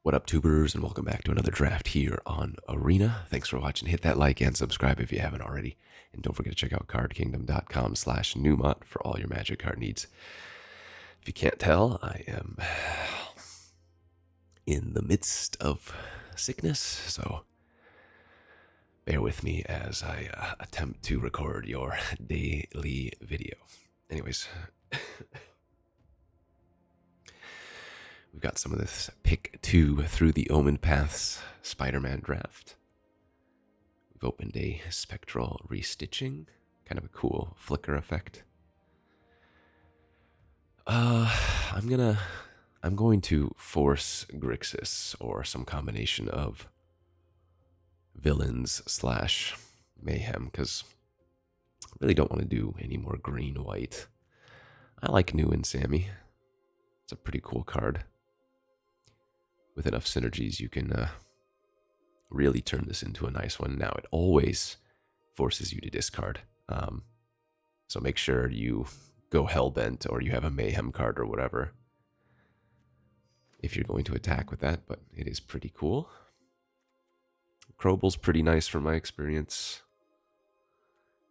What up, tubers, and welcome back to another draft here on Arena. Thanks for watching. Hit that like and subscribe if you haven't already. And don't forget to check out cardkingdom.com/Numot for all your magic card needs. If you can't tell, I am in the midst of sickness, so bear with me as I attempt to record your daily video. Anyways, we've got some of this pick 2 through the Omenpaths Spider-Man draft. We've opened a spectral restitching, kind of a cool flicker effect. I'm going to force Grixis or some combination of villains / mayhem because I really don't want to do any more green-white. I like New and Sammy. It's a pretty cool card. With enough synergies, you can really turn this into a nice one. Now, it always forces you to discard. So make sure you go Hellbent or you have a Mayhem card or whatever if you're going to attack with that, but it is pretty cool. Croble's pretty nice from my experience.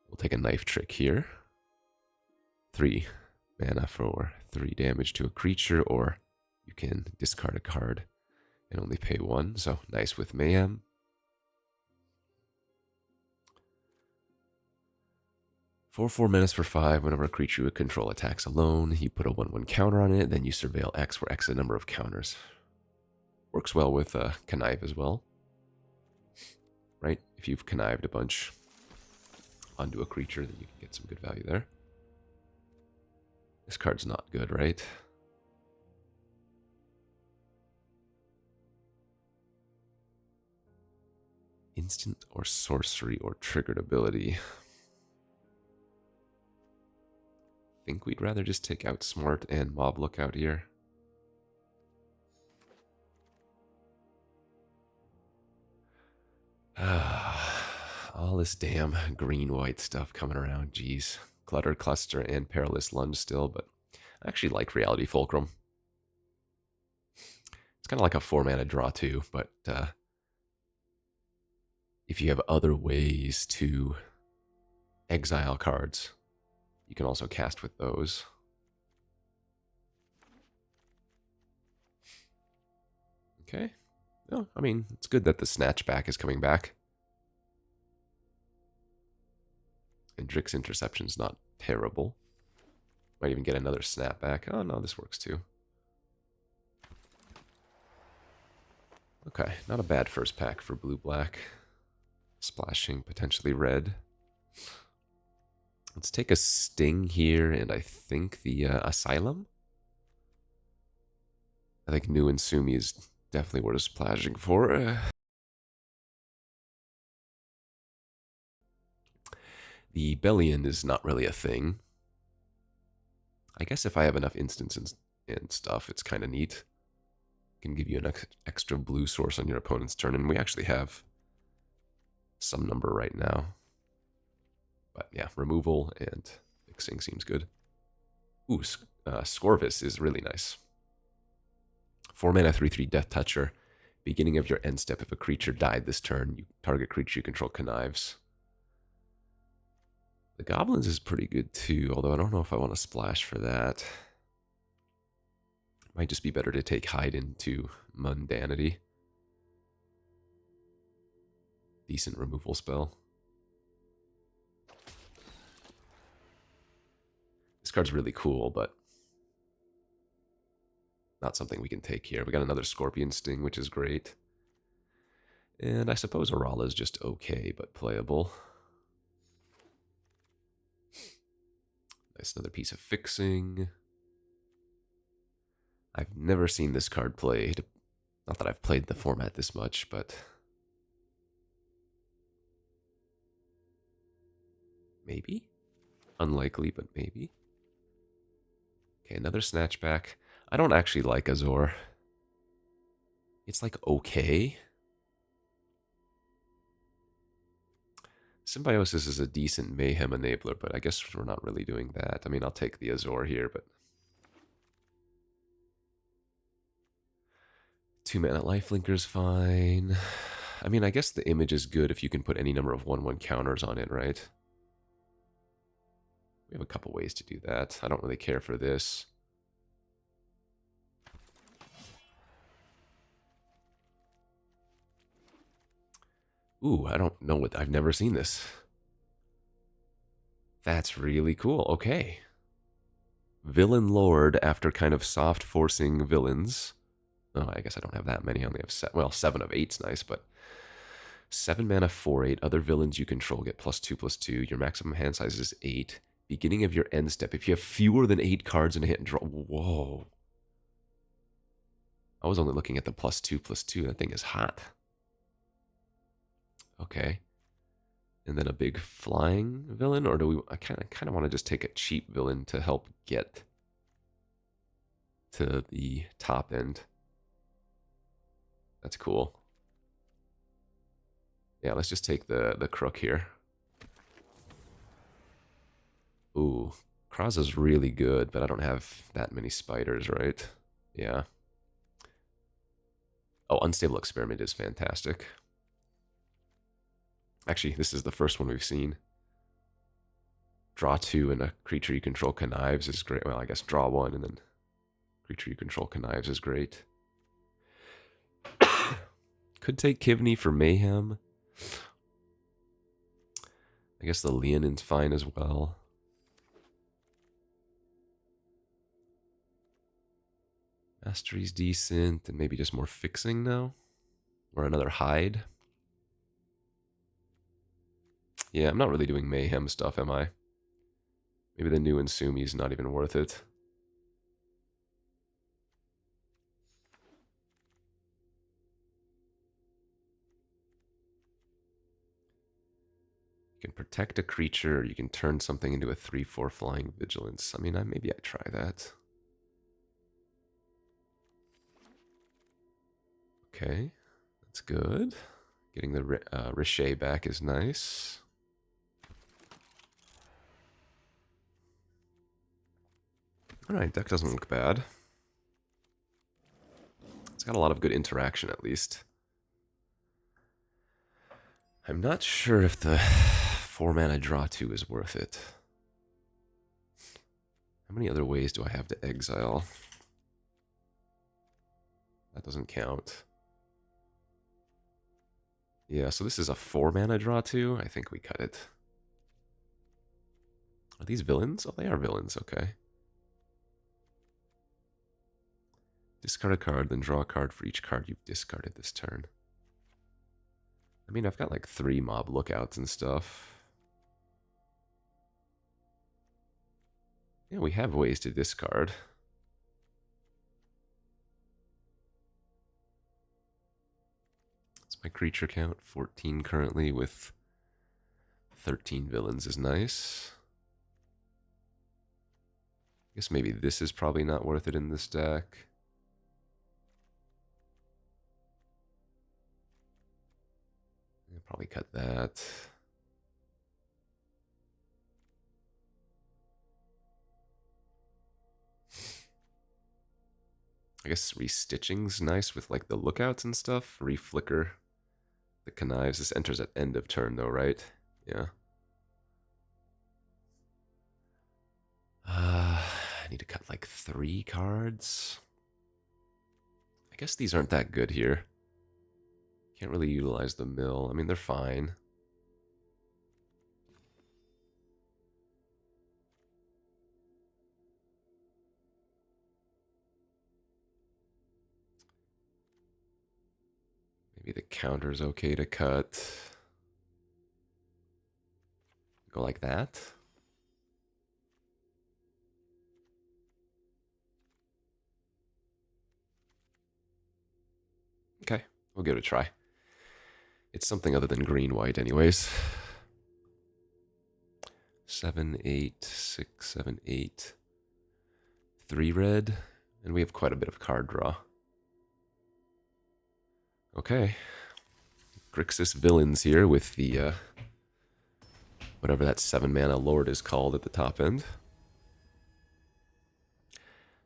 We'll take a Knife Trick here. 3 mana for 3 damage to a creature, or you can discard a card and only pay 1, so nice with Mayhem. For 4 menace for 5, whenever a creature you control attacks alone, you put a 1/1 counter on it, then you surveil X, where X is the number of counters. Works well with Connive as well. Right? If you've connived a bunch onto a creature, then you can get some good value there. This card's not good, right? Instant or sorcery or triggered ability. Think we'd rather just take out Smart and Mob Lookout here. All this damn green-white stuff coming around, geez. Clutter Cluster and Perilous Lunge still, but I actually like Reality Fulcrum. It's kind of like a 4-mana draw too, but if you have other ways to exile cards, you can also cast with those. Okay. No, I mean, it's good that the Snatchback is coming back. And Drix Interception's not terrible. Might even get another Snapback. Oh, no, this works too. Okay, not a bad first pack for blue-black. Splashing potentially red. Let's take a Sting here, and I think the Asylum. I think New and Sumi is definitely worth splashing for. The Bellion is not really a thing. I guess if I have enough instances and stuff, it's kind of neat. Can give you an extra blue source on your opponent's turn, and we actually have some number right now. But yeah, removal and fixing seems good. Ooh, Scorvus is really nice. 4 mana, 3/3 Death Toucher. Beginning of your end step, if a creature died this turn, you target creature you control connives. The Goblins is pretty good too, although I don't know if I want to splash for that. Might just be better to take Hide into Mundanity. Decent removal spell. This card's really cool, but not something we can take here. We got another Scorpion Sting, which is great. And I suppose Orala is just okay, but playable. Nice, another piece of fixing. I've never seen this card played. Not that I've played the format this much, but maybe? Unlikely, but maybe. Okay, another Snatchback. I don't actually like Azor. It's like okay. Symbiosis is a decent Mayhem enabler, but I guess we're not really doing that. I mean, I'll take the Azor here, but 2-mana lifelinker's fine. I mean, I guess the image is good if you can put any number of 1/1 counters on it, right? We have a couple ways to do that. I don't really care for this. Ooh, I don't know what... I've never seen this. That's really cool. Okay. Villain Lord, after kind of soft forcing villains. Oh, I guess I don't have that many. I only have well, 7 of 8's nice, but 7 mana 4/8. Other villains you control get +2/+2. Your maximum hand size is 8. Beginning of your end step. If you have fewer than 8 cards in a hit and draw. Whoa. I was only looking at the +2/+2. That thing is hot. Okay. And then a big flying villain, or do we? I kind of want to just take a cheap villain to help get to the top end. That's cool. Yeah, let's just take the crook here. Ooh, Kraza's really good, but I don't have that many spiders, right? Yeah. Oh, Unstable Experiment is fantastic. Actually, this is the first one we've seen. Draw 2 and a creature you control connives is great. Well, I guess draw 1 and then creature you control connives is great. Could take Kivney for Mayhem. I guess the Leonin's fine as well. Mastery's decent, and maybe just more fixing now? Or another hide? Yeah, I'm not really doing Mayhem stuff, am I? Maybe the new Insumi's not even worth it. You can protect a creature, you can turn something into a 3/4 flying vigilance. I mean, maybe I try that. Okay, that's good. Getting the Richet back is nice. Alright, deck doesn't look bad. It's got a lot of good interaction, at least. I'm not sure if the 4-mana draw 2 is worth it. How many other ways do I have to exile? That doesn't count. Yeah, so this is a 4-mana draw 2. I think we cut it. Are these villains? Oh, they are villains, okay. Discard a card, then draw a card for each card you've discarded this turn. I mean, I've got like 3 mob lookouts and stuff. Yeah, we have ways to discard. What's my creature count? 14 currently, with 13 villains is nice. I guess maybe this is probably not worth it in this deck. I'll probably cut that. I guess restitching's nice with like the lookouts and stuff. Reflicker the connives. This enters at end of turn though, right? Yeah. I need to cut like 3 cards. I guess these aren't that good here. Can't really utilize the mill. I mean, they're fine. Maybe the counter's okay to cut. Go like that. Okay, we'll give it a try. It's something other than green-white anyways. 7, 8, 6, 7, 8. 3 red, and we have quite a bit of card draw. Okay. Grixis villains here with the, whatever that 7-mana lord is called at the top end.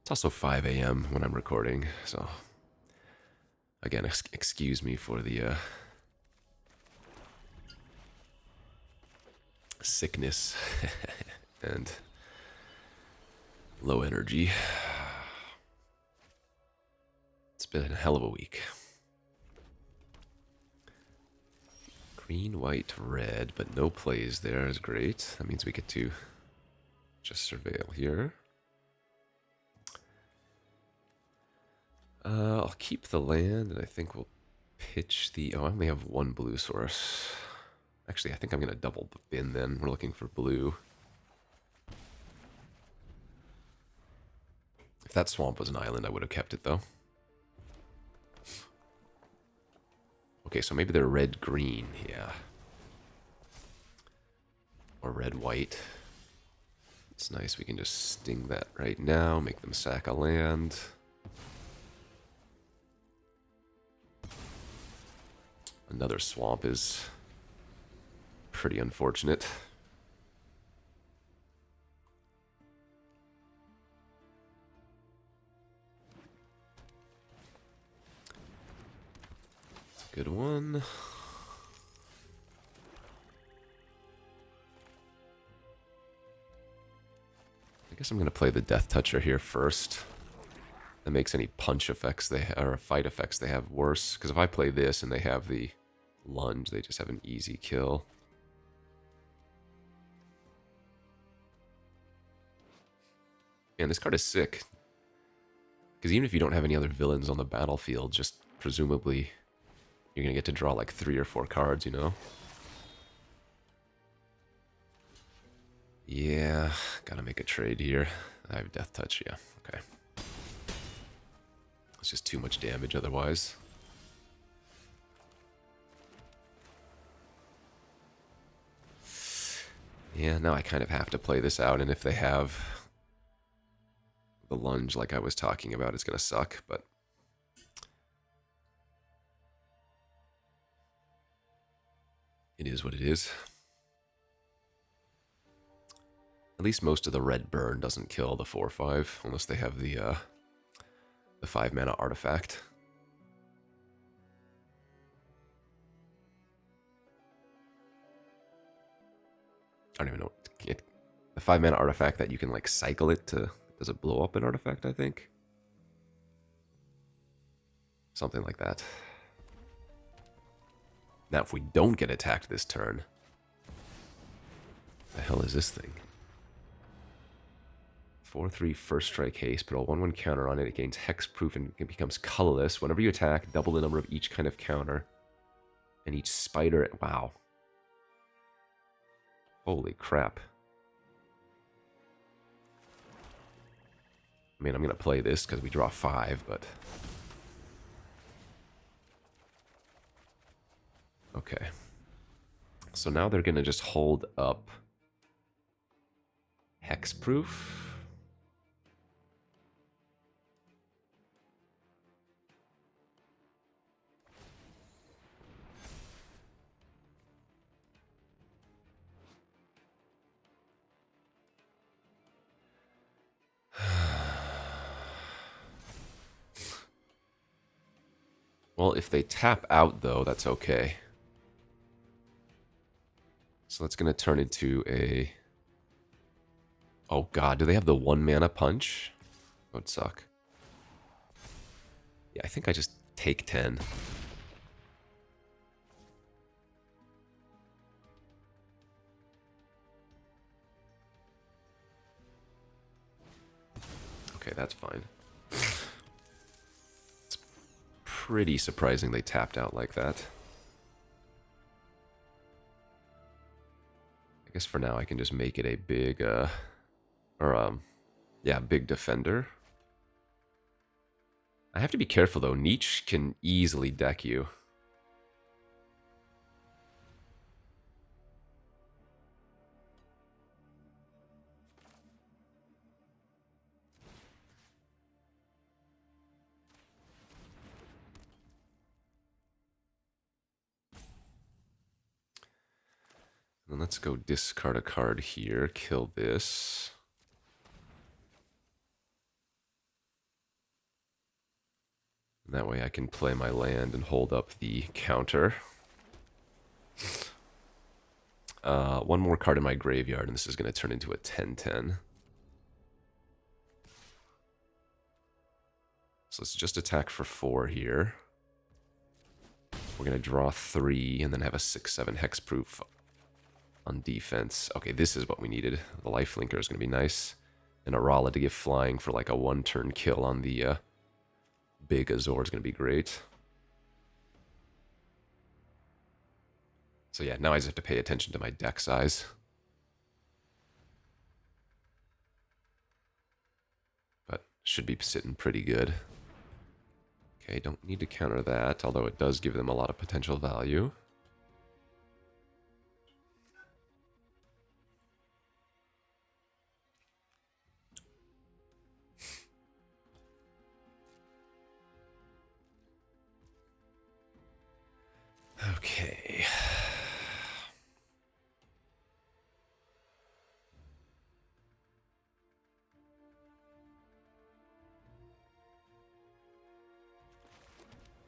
It's also 5 a.m. when I'm recording, so Again, excuse me for the sickness and low energy. It's been a hell of a week. Green, white, red, but no plays there is great. That means we get to just surveil here. I'll keep the land, and I think we'll pitch the... Oh, I only have one blue source. Actually, I think I'm going to double bin then. We're looking for blue. If that swamp was an island, I would have kept it, though. Okay, so maybe they're red-green, yeah. Or red-white. It's nice, we can just sting that right now, make them sack a land. Another swamp is pretty unfortunate. It's a good one. I guess I'm going to play the Death Toucher here first. That makes any punch effects or fight effects they have worse. Because if I play this and they have the lunge, they just have an easy kill. And this card is sick. Because even if you don't have any other villains on the battlefield, just presumably you're going to get to draw like 3 or 4 cards, you know? Yeah, gotta make a trade here. I have Death Touch, yeah, okay. It's just too much damage otherwise. Yeah, now I kind of have to play this out, and if they have the lunge like I was talking about, it's gonna suck, but... It is what it is. At least most of the red burn doesn't kill the 4/5, unless they have the 5-mana artifact. I don't even know. The 5-mana artifact that you can like cycle it to... Does it blow up an artifact, I think? Something like that. Now, if we don't get attacked this turn... The hell is this thing? 4/3 first strike haste, put a 1/1 counter on it. It gains hexproof and it becomes colorless. Whenever you attack, double the number of each kind of counter. And each spider... Wow. Holy crap. I mean, I'm going to play this because we draw 5, but... Okay. So now they're going to just hold up hexproof. Well, if they tap out, though, that's okay. So that's going to turn into a... Oh, God. Do they have the 1-mana punch? That would suck. Yeah, I think I just take 10. Okay, that's fine. It's pretty surprising they tapped out like that. I guess for now I can just make it a big, yeah, big defender. I have to be careful though. Niche can easily deck you. Then let's go discard a card here, kill this. That way I can play my land and hold up the counter. One more card in my graveyard, and this is going to turn into a 10-10. So let's just attack for 4 here. We're going to draw 3 and then have a 6-7 hexproof on defense. Okay, this is what we needed. The lifelinker is going to be nice. And Arala to give flying for like a 1-turn kill on the big Azor is going to be great. So yeah, now I just have to pay attention to my deck size. But should be sitting pretty good. Okay, don't need to counter that, although it does give them a lot of potential value. Okay.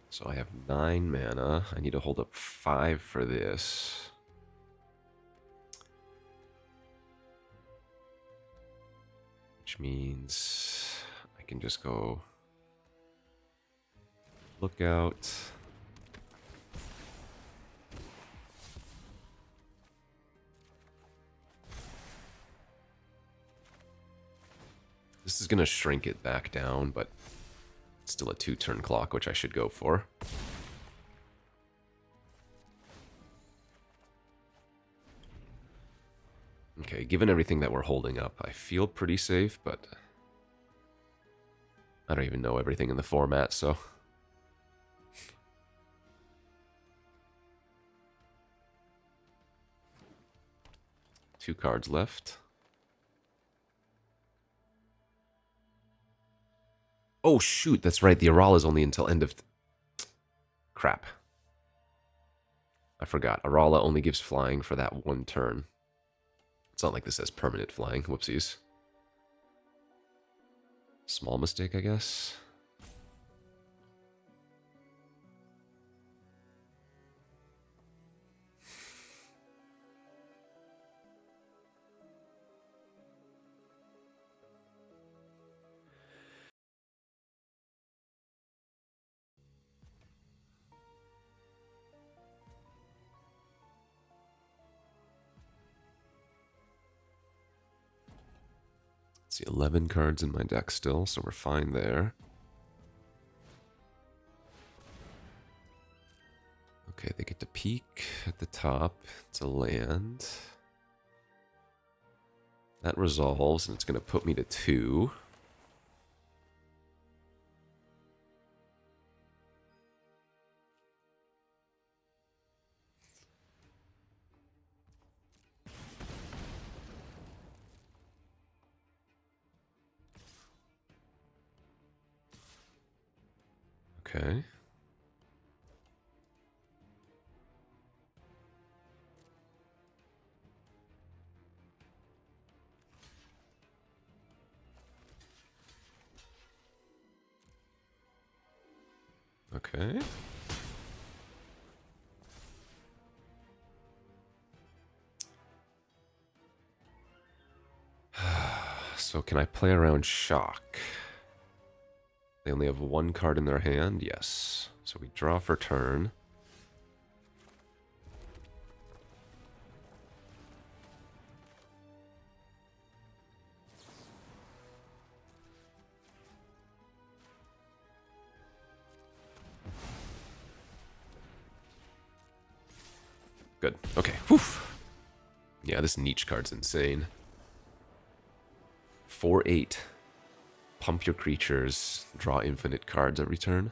So I have 9 mana. I need to hold up 5 for this. Which means I can just go Lookout. This is going to shrink it back down, but it's still a 2-turn clock, which I should go for. Okay, given everything that we're holding up, I feel pretty safe, but I don't even know everything in the format, so... Two cards left. Oh, shoot, that's right. The Aral is only until end of... Crap. I forgot. Arala only gives flying for that 1 turn. It's not like this has permanent flying. Whoopsies. Small mistake, I guess. See, 11 cards in my deck still, so we're fine there. Okay, they get to peek at the top. It's a land. That resolves, and it's going to put me to 2. Okay. Okay. So can I play around shock? They only have 1 card in their hand? Yes. So we draw for turn. Good. Okay. Whew. Yeah, this niche card's insane. 4/8. Pump your creatures. Draw infinite cards every turn.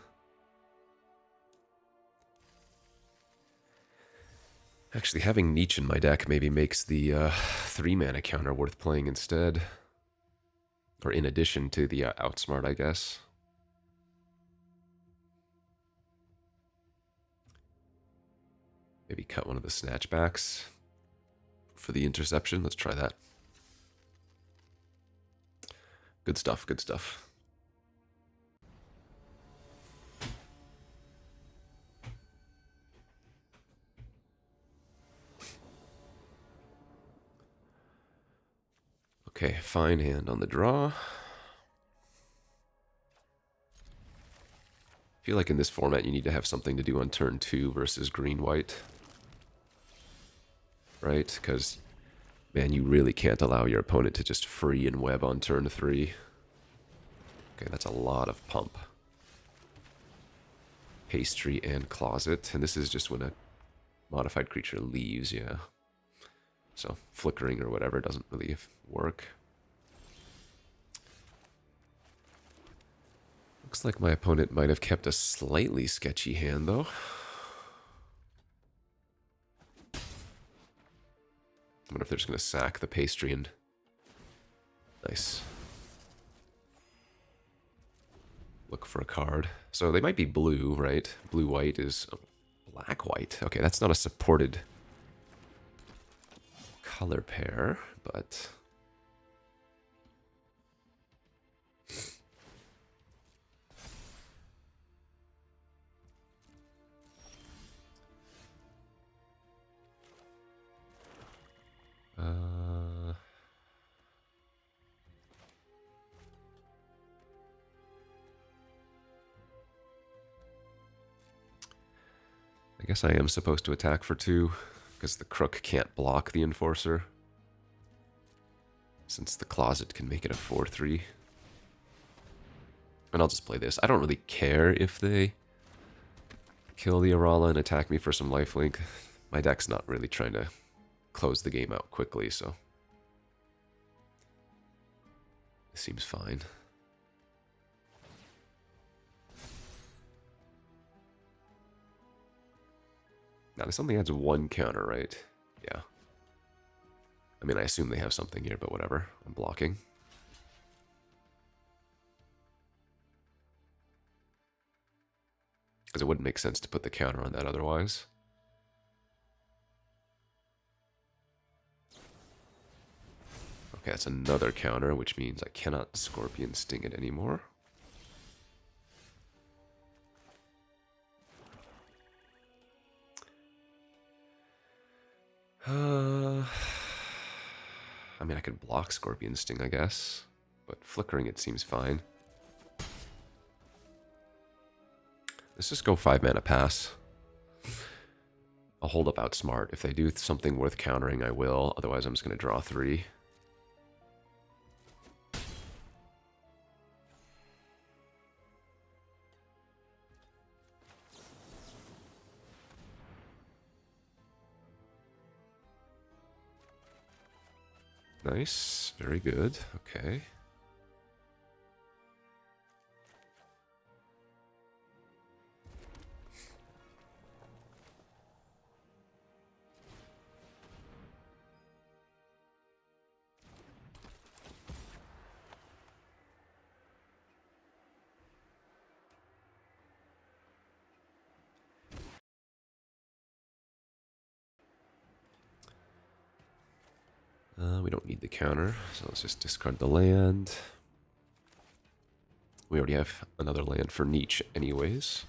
Actually, having niche in my deck maybe makes the 3-mana counter worth playing instead. Or in addition to the outsmart, I guess. Maybe cut one of the snatchbacks for the interception. Let's try that. Good stuff, good stuff. Okay, fine hand on the draw. I feel like in this format you need to have something to do on turn 2 versus green-white. Right? Because, man, you really can't allow your opponent to just free and web on turn 3. Okay, that's a lot of pump. Pastry and closet. And this is just when a modified creature leaves, yeah. So flickering or whatever doesn't really work. Looks like my opponent might have kept a slightly sketchy hand, though. I wonder if they're just going to sack the pastry and... Nice. Look for a card. So they might be blue, right? Blue-white is... Oh, black-white. Okay, that's not a supported color pair, but... I guess I am supposed to attack for 2, because the crook can't block the enforcer. Since the closet can make it a 4-3. And I'll just play this. I don't really care if they kill the Arala and attack me for some lifelink. My deck's not really trying to close the game out quickly, so... It seems fine. Now, this only adds 1 counter, right? Yeah. I mean, I assume they have something here, but whatever. I'm blocking. Because it wouldn't make sense to put the counter on that otherwise. Okay, that's another counter, which means I cannot Scorpion Sting it anymore. I mean, I could block Scorpion Sting, I guess. But flickering it seems fine. Let's just go 5 mana pass. I'll hold up Outsmart. If they do something worth countering, I will. Otherwise, I'm just going to draw 3. Nice. Very good. Okay. We don't need the counter, so let's just discard the land. We already have another land for Nietzsche anyways.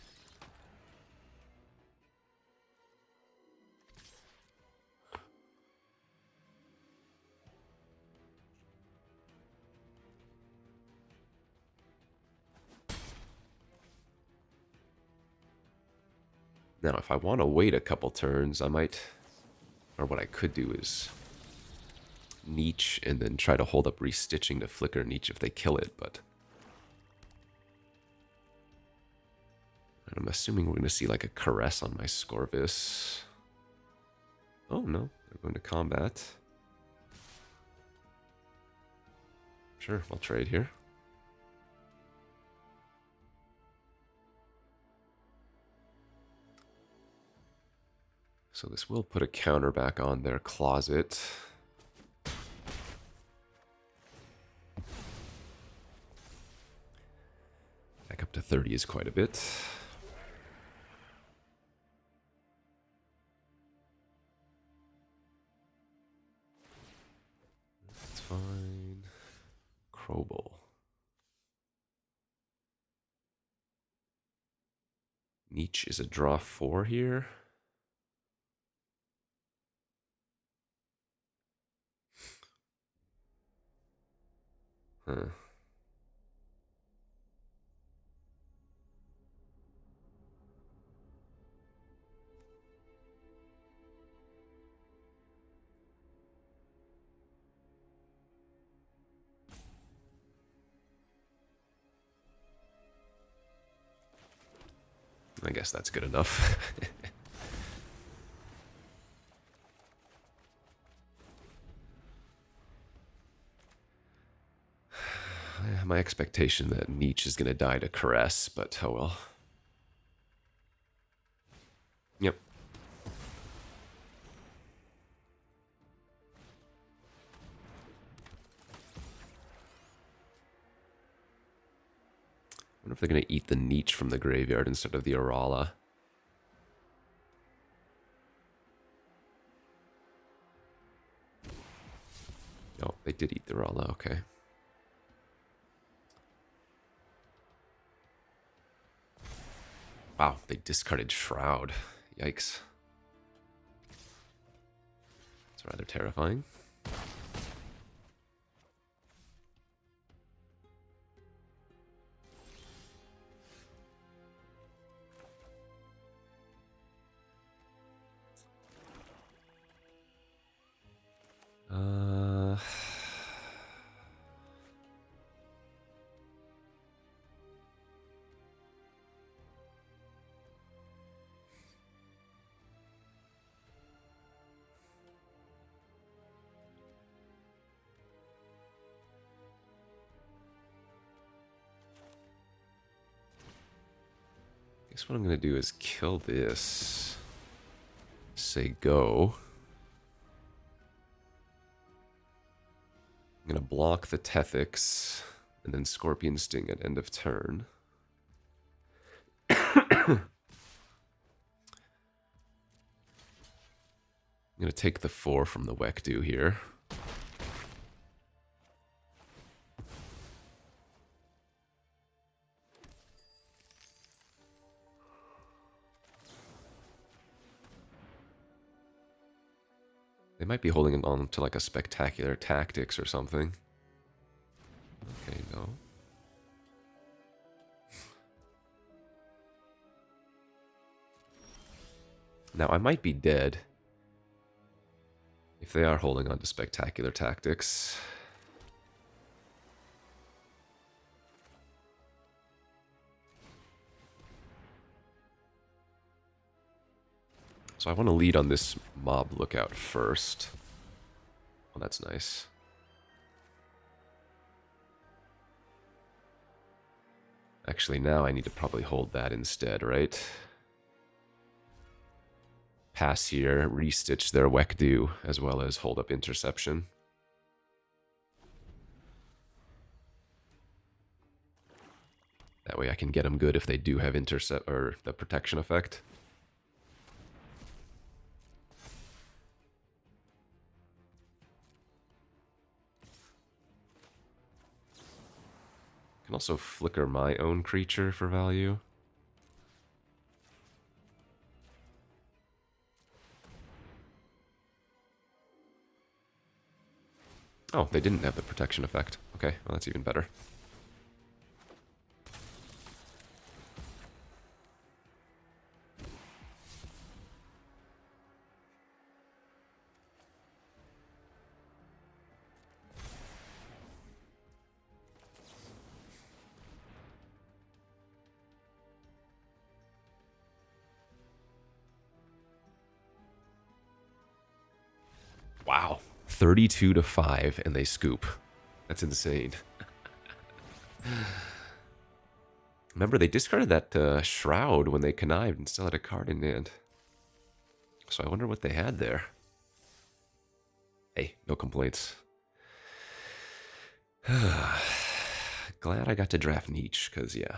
Now, if I want to wait a couple turns, I might... Or what I could do is... Nietzsche and then try to hold up restitching to flicker Nietzsche if they kill it, but... I'm assuming we're going to see like a caress on my Scorvus. Oh no, they're going to combat. Sure, I'll trade here. So this will put a counter back on their closet. Back up to 30 is quite a bit. That's fine. Crobel. Nietzsche is a draw 4 here. Huh. I guess that's good enough. My expectation that Nietzsche is going to die to Caress, but oh well. Yep. I wonder if they're going to eat the Nietzsche from the graveyard instead of the Orala. Oh, they did eat the Orala, okay. Wow, they discarded Shroud. Yikes. It's rather terrifying. Guess what I'm going to do is kill this. Say go. I'm going to block the Tethix, and then Scorpion Sting at end of turn. I'm going to take the 4 from the Wekdu here. They might be holding on to like a spectacular tactics or something. Okay, no. Now, I might be dead if they are holding on to spectacular tactics. So I want to lead on this mob lookout first. Oh, that's nice. Actually, now I need to probably hold that instead, right? Pass here, restitch their Wekdu, as well as hold up interception. That way I can get them good if they do have intercept or the protection effect. I can also flicker my own creature for value. Oh, they didn't have the protection effect. Okay, well that's even better. Wow, 32 to 5, and they scoop. That's insane. Remember, they discarded that Shroud when they connived and still had a card in hand. So I wonder what they had there. Hey, no complaints. Glad I got to draft Nietzsche, because, yeah.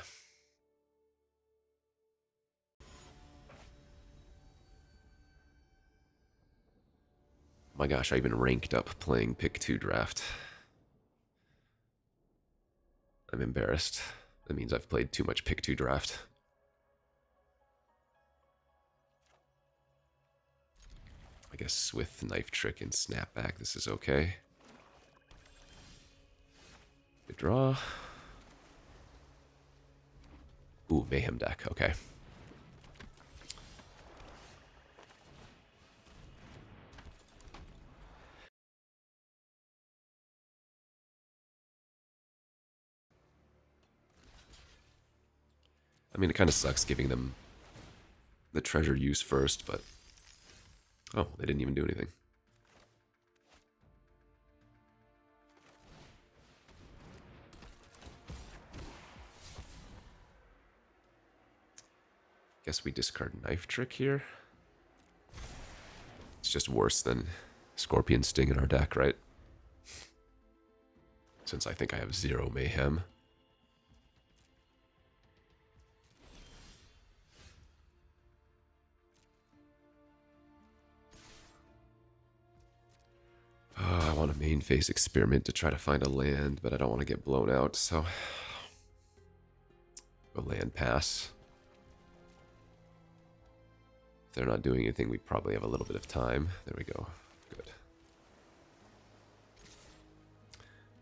My gosh, I even ranked up playing pick 2 draft. I'm embarrassed. That means I've played too much pick 2 draft. I guess with Knife Trick and Snapback, this is okay. draw. Ooh, Mayhem deck. Okay. I mean, it kind of sucks giving them the treasure use first, but... Oh, they didn't even do anything. Guess we discard Knife Trick here. It's just worse than Scorpion Sting in our deck, right? Since I think I have 0 Mayhem. I want a main phase experiment to try to find a land, but I don't want to get blown out, so... Go land pass. If they're not doing anything, we probably have a little bit of time. There we go. Good.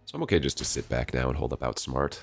So I'm okay just to sit back now and hold up Outsmart.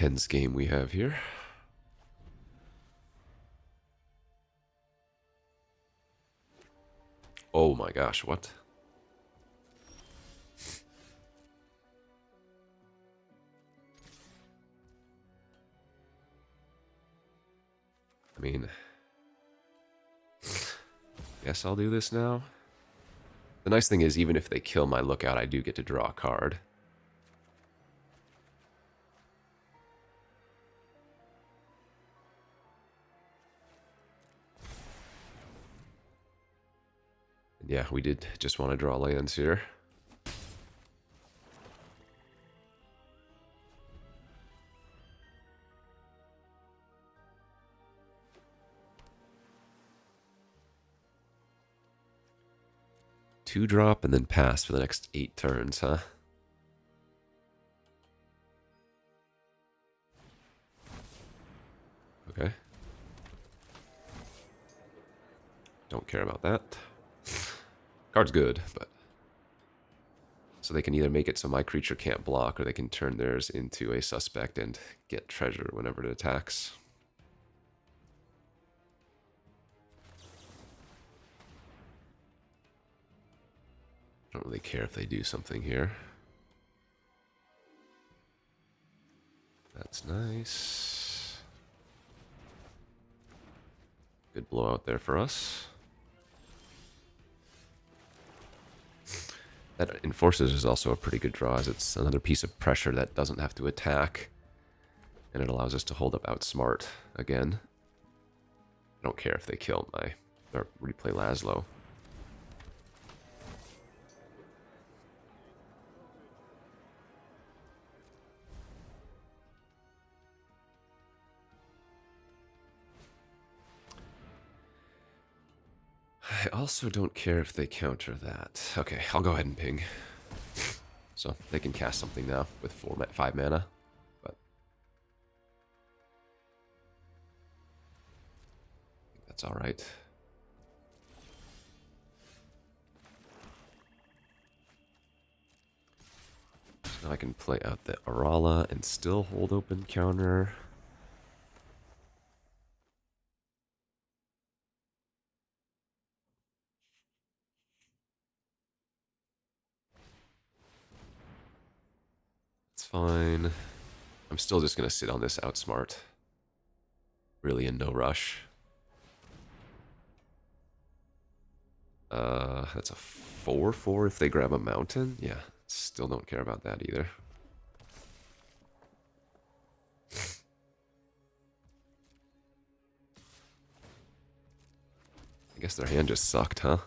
Intense game we have here. Oh my gosh, what? I mean... Guess I'll do this now. The nice thing is, even if they kill my Lookout, I do get to draw a card. Yeah, we did just want to draw lands here. Two drop and then pass for the next 8 turns, huh? Okay. Don't care about that. Card's good, but... So they can either make it so my creature can't block, or they can turn theirs into a suspect and get treasure whenever it attacks. Don't really care if they do something here. That's nice. Good blowout there for us. That Enforces is also a pretty good draw, as it's another piece of pressure that doesn't have to attack. And it allows us to hold up Outsmart again. I don't care if they kill my... or replay Laszlo. I also don't care if they counter that. Okay, I'll go ahead and ping. So they can cast something now with 5 mana. But I think that's alright. So now I can play out the Arala and still hold open counter. Fine. I'm still just going to sit on this Outsmart. Really in no rush. That's a 4/4 if they grab a mountain. Yeah, still don't care about that either. guess their hand just sucked, huh?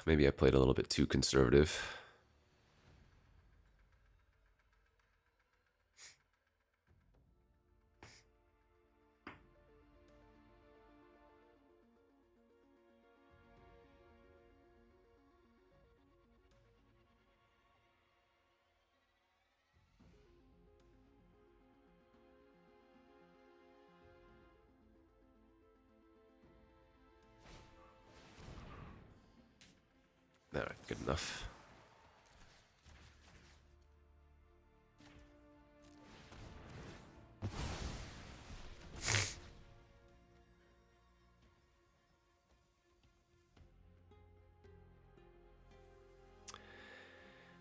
Maybe I played a little bit too conservative. Alright, good enough.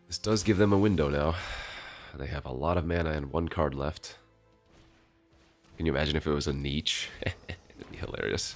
This does give them a window now. They have a lot of mana and 1 card left. Can you imagine if it was a niche? It'd be hilarious.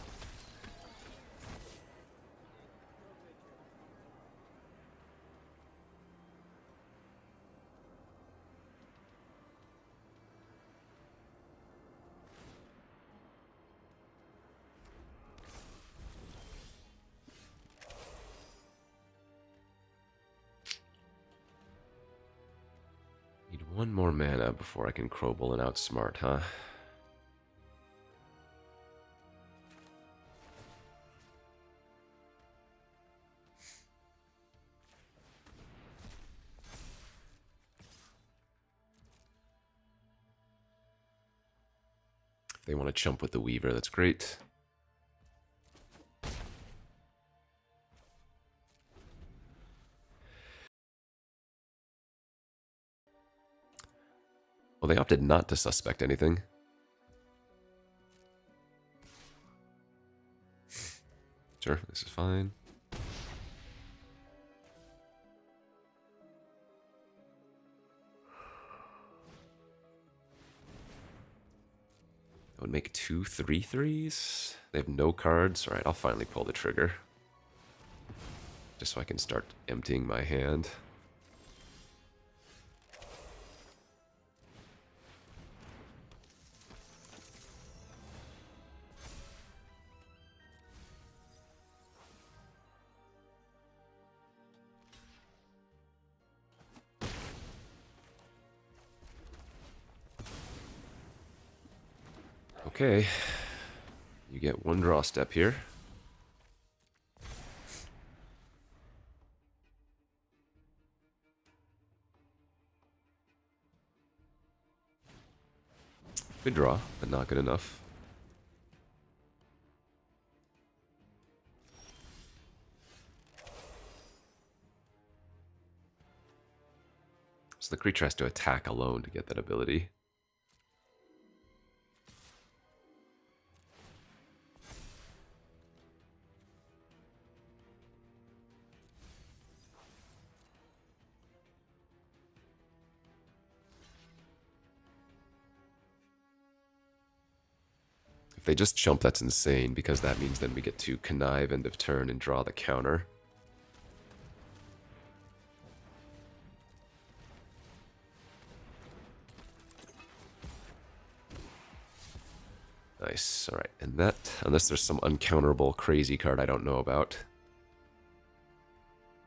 Need 1 more mana before I can Crowball and Outsmart, huh? If they want to chump with the Weaver, that's great. Well, they opted not to suspect anything. Sure, this is fine. I would make 2 3/3s. They have no cards. Alright, I'll finally pull the trigger. Just so I can start emptying my hand. Okay, you get 1 draw step here. Good draw, but not good enough. So the creature has to attack alone to get that ability. If they just chump, that's insane, because that means then we get to connive end of turn and draw the counter. Nice. Alright, and that, unless there's some uncounterable crazy card I don't know about,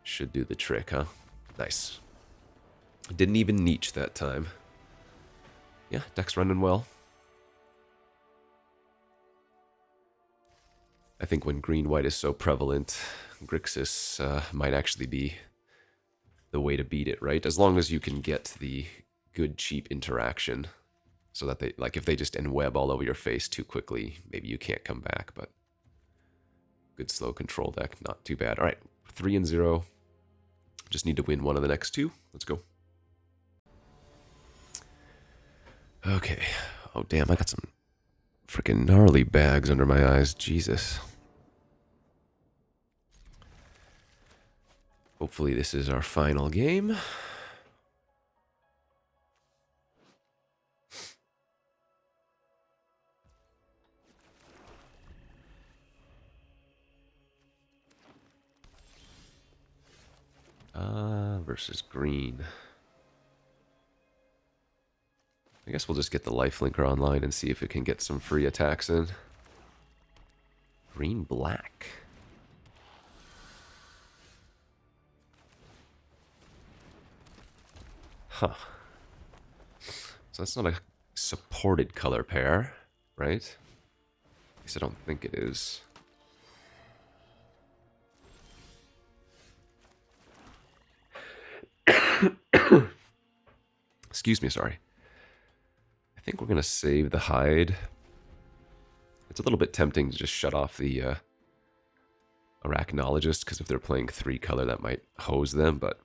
should do the trick, huh? Nice. Didn't even niche that time. Yeah, deck's running well. I think when green-white is so prevalent, Grixis might actually be the way to beat it, right? As long as you can get the good, cheap interaction. So that they, like, if they just enweb all over your face too quickly, maybe you can't come back, but good slow control deck, not too bad. All right, 3-0. Just need to win 1 of the next 2. Let's go. Okay. Oh, damn, I got some freaking gnarly bags under my eyes. Jesus. Hopefully this is our final game. versus green. I guess we'll just get the lifelinker online and see if it can get some free attacks in. Green black. Huh. So that's not a supported color pair, right? At least I don't think it is. Excuse me, sorry. I think we're going to save the hide. It's a little bit tempting to just shut off the arachnologist, because if they're playing 3 color, that might hose them, but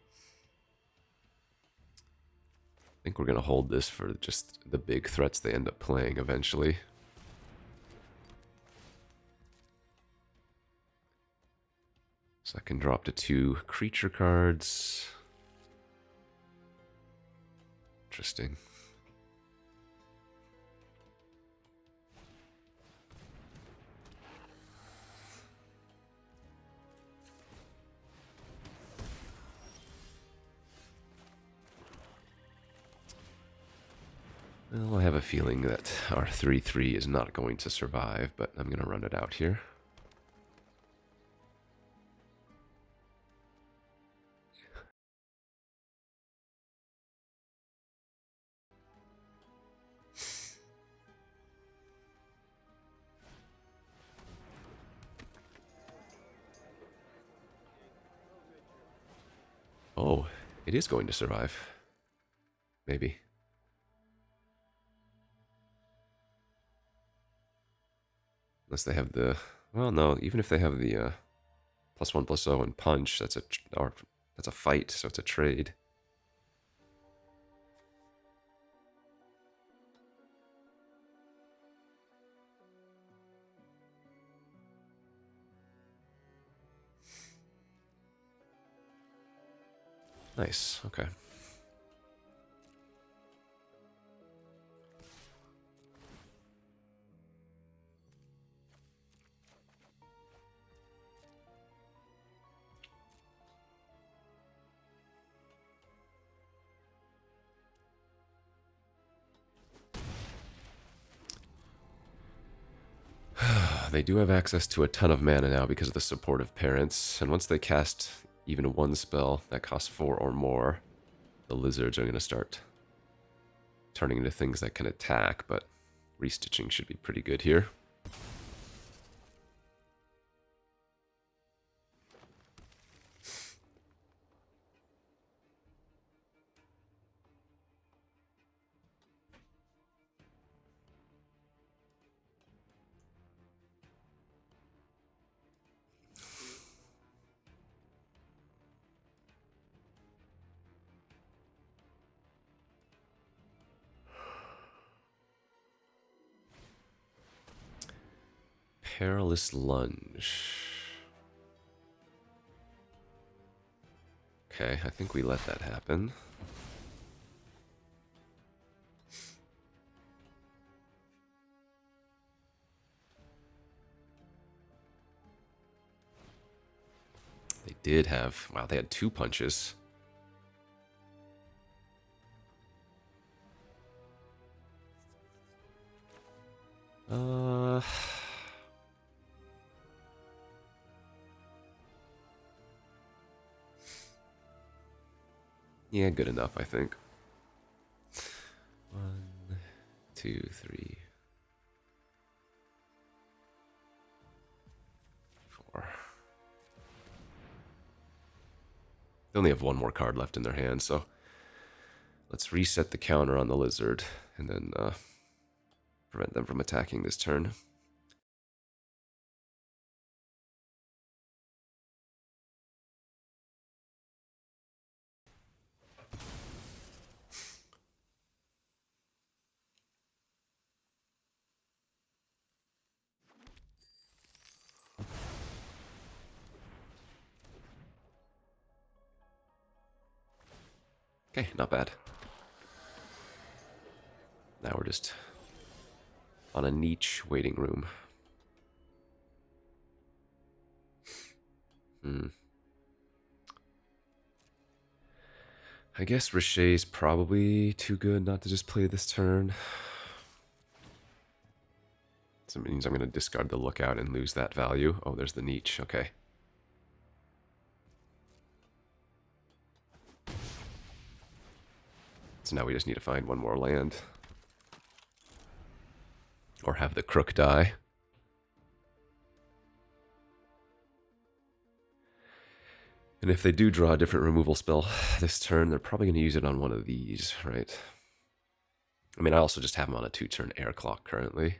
I think we're going to hold this for just the big threats they end up playing eventually. So I can drop to 2 creature cards. Interesting. Well, I have a feeling that our 3/3 is not going to survive, but I'm going to run it out here. Oh, it is going to survive. Maybe. Unless they have the... Well, no, even if they have the +1/+0 and punch, that's a fight, so it's a trade. Nice, okay. They do have access to a ton of mana now because of the supportive parents, and once they cast even 1 spell that costs 4 or more, the lizards are going to start turning into things that can attack, but restitching should be pretty good here. Perilous Lunge. Okay, I think we let that happen. They did have... Wow, they had 2 punches. Yeah, good enough, I think. 1, 2, 3, 4. They only have 1 more card left in their hand, so let's reset the counter on the lizard and then prevent them from attacking this turn. Okay, not bad. Now we're just on a niche waiting room. I guess Richet's probably too good not to just play this turn. So it means I'm going to discard the Lookout and lose that value. Oh, there's the Niche. Okay. So now we just need to find one more land. Or have the Crook die. And if they do draw a different removal spell this turn, they're probably going to use it on one of these, right? I mean, I also just have them on a 2-turn air clock currently.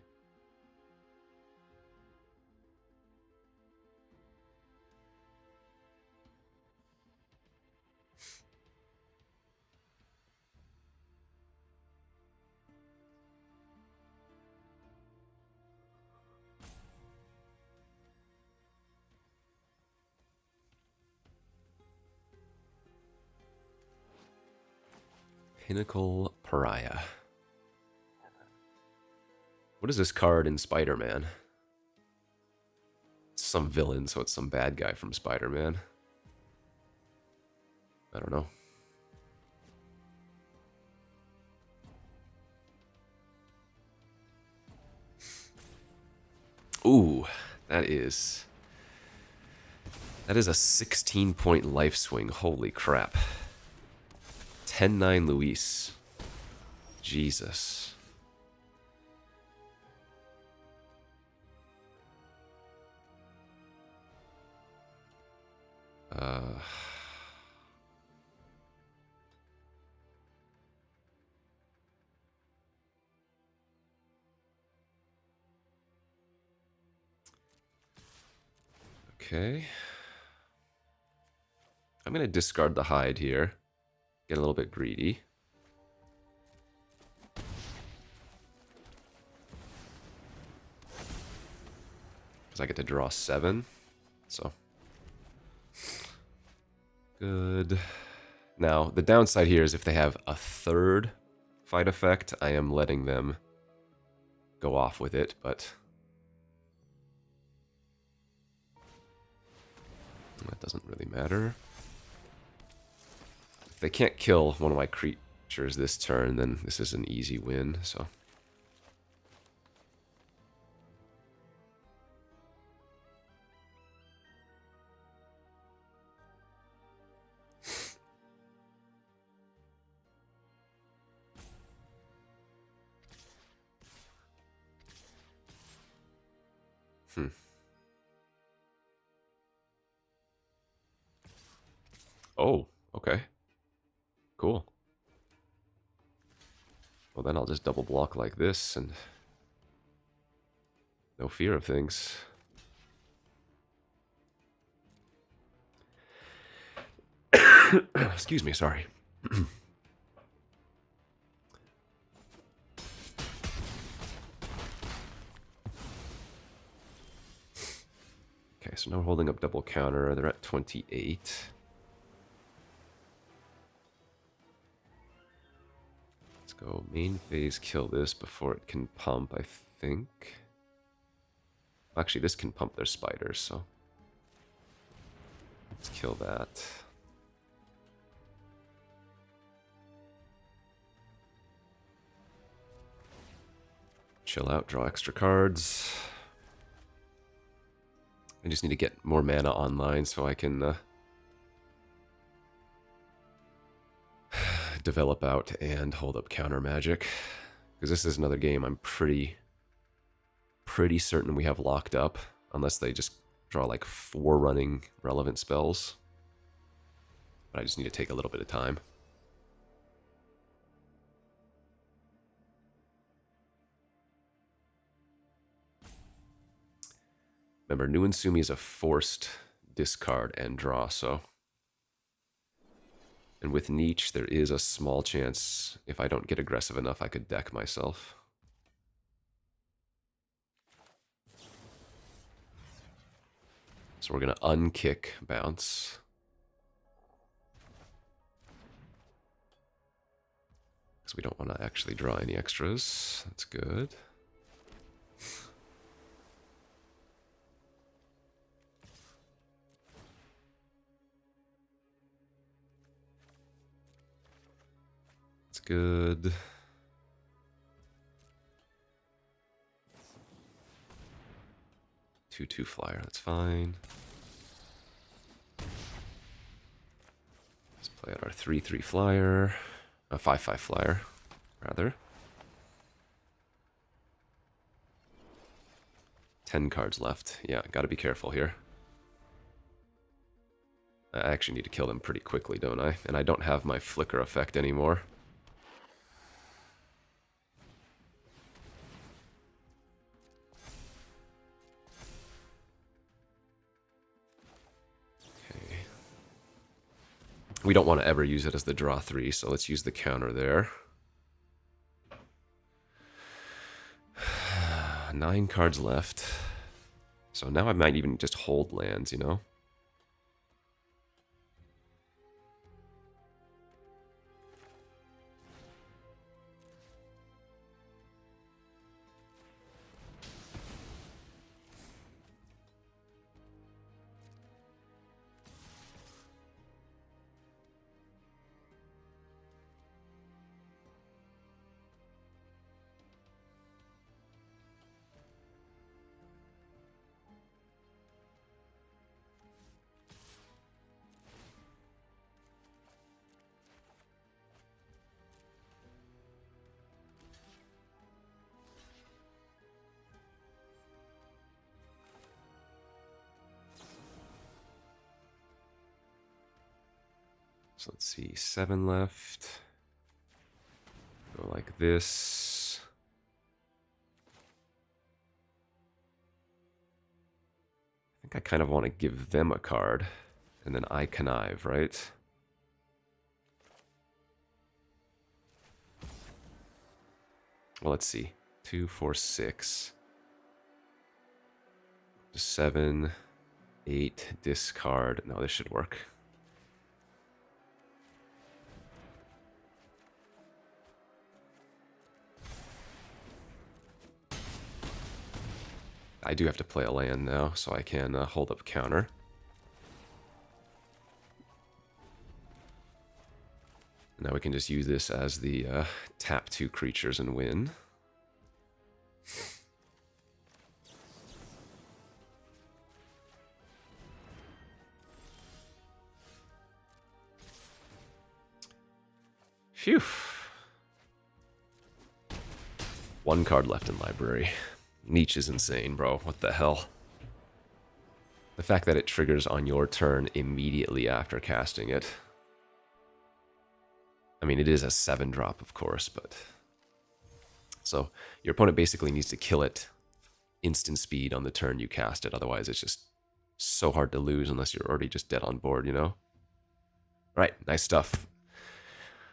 Pinnacle Pariah. What is this card in Spider-Man? It's some villain, so it's some bad guy from Spider-Man. I don't know. Ooh, that is a 16-point life swing. Holy crap. 10-9 Luis. Jesus. Okay. I'm going to discard the hide here. Get a little bit greedy. Because I get to draw 7. So. Good. Now, the downside here is if they have a third fight effect, I am letting them go off with it, but that doesn't really matter. If they can't kill one of my creatures this turn, then this is an easy win, so. Oh, okay. Cool. Well, then I'll just double block like this and no fear of things. Excuse me, sorry. Okay, so now we're holding up double counter. They're at 28. Let's go main phase, kill this before it can pump, I think. Actually, this can pump their spiders, so let's kill that. Chill out, draw extra cards. I just need to get more mana online so I can develop out and hold up counter magic. Because this is another game I'm pretty certain we have locked up, unless they just draw like 4 running relevant spells. But I just need to take a little bit of time. Remember, Nuensumi is a forced discard and draw, so. And with Niche, there is a small chance, if I don't get aggressive enough, I could deck myself. So we're going to unkick bounce. Because we don't want to actually draw any extras. That's good. It's good. Two flyer, that's fine. Let's play out our 3/3 flyer. A 5/5 flyer, rather. 10 cards left. Yeah, gotta be careful here. I actually need to kill them pretty quickly, don't I? And I don't have my flicker effect anymore. Okay. We don't want to ever use it as the draw 3, so let's use the counter there. 9 cards left. So now I might even just hold lands, you know? So let's see, 7 left. Go like this. I think I kind of want to give them a card, and then I connive, right? Well, let's see. 2, 4, 6. 7, 8, discard. No, this should work. I do have to play a land now, so I can hold up counter. Now we can just use this as the tap 2 creatures and win. Phew. 1 card left in library. Nietzsche is insane, bro. What the hell? The fact that it triggers on your turn immediately after casting it. I mean, it is a 7-drop, of course, but... So, your opponent basically needs to kill it instant speed on the turn you cast it. Otherwise, it's just so hard to lose unless you're already just dead on board, you know? Right, nice stuff.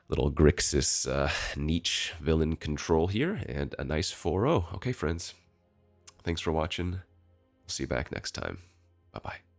Little Grixis Nietzsche villain control here, and a nice 4-0. Okay, friends. Thanks for watching. We'll see you back next time. Bye-bye.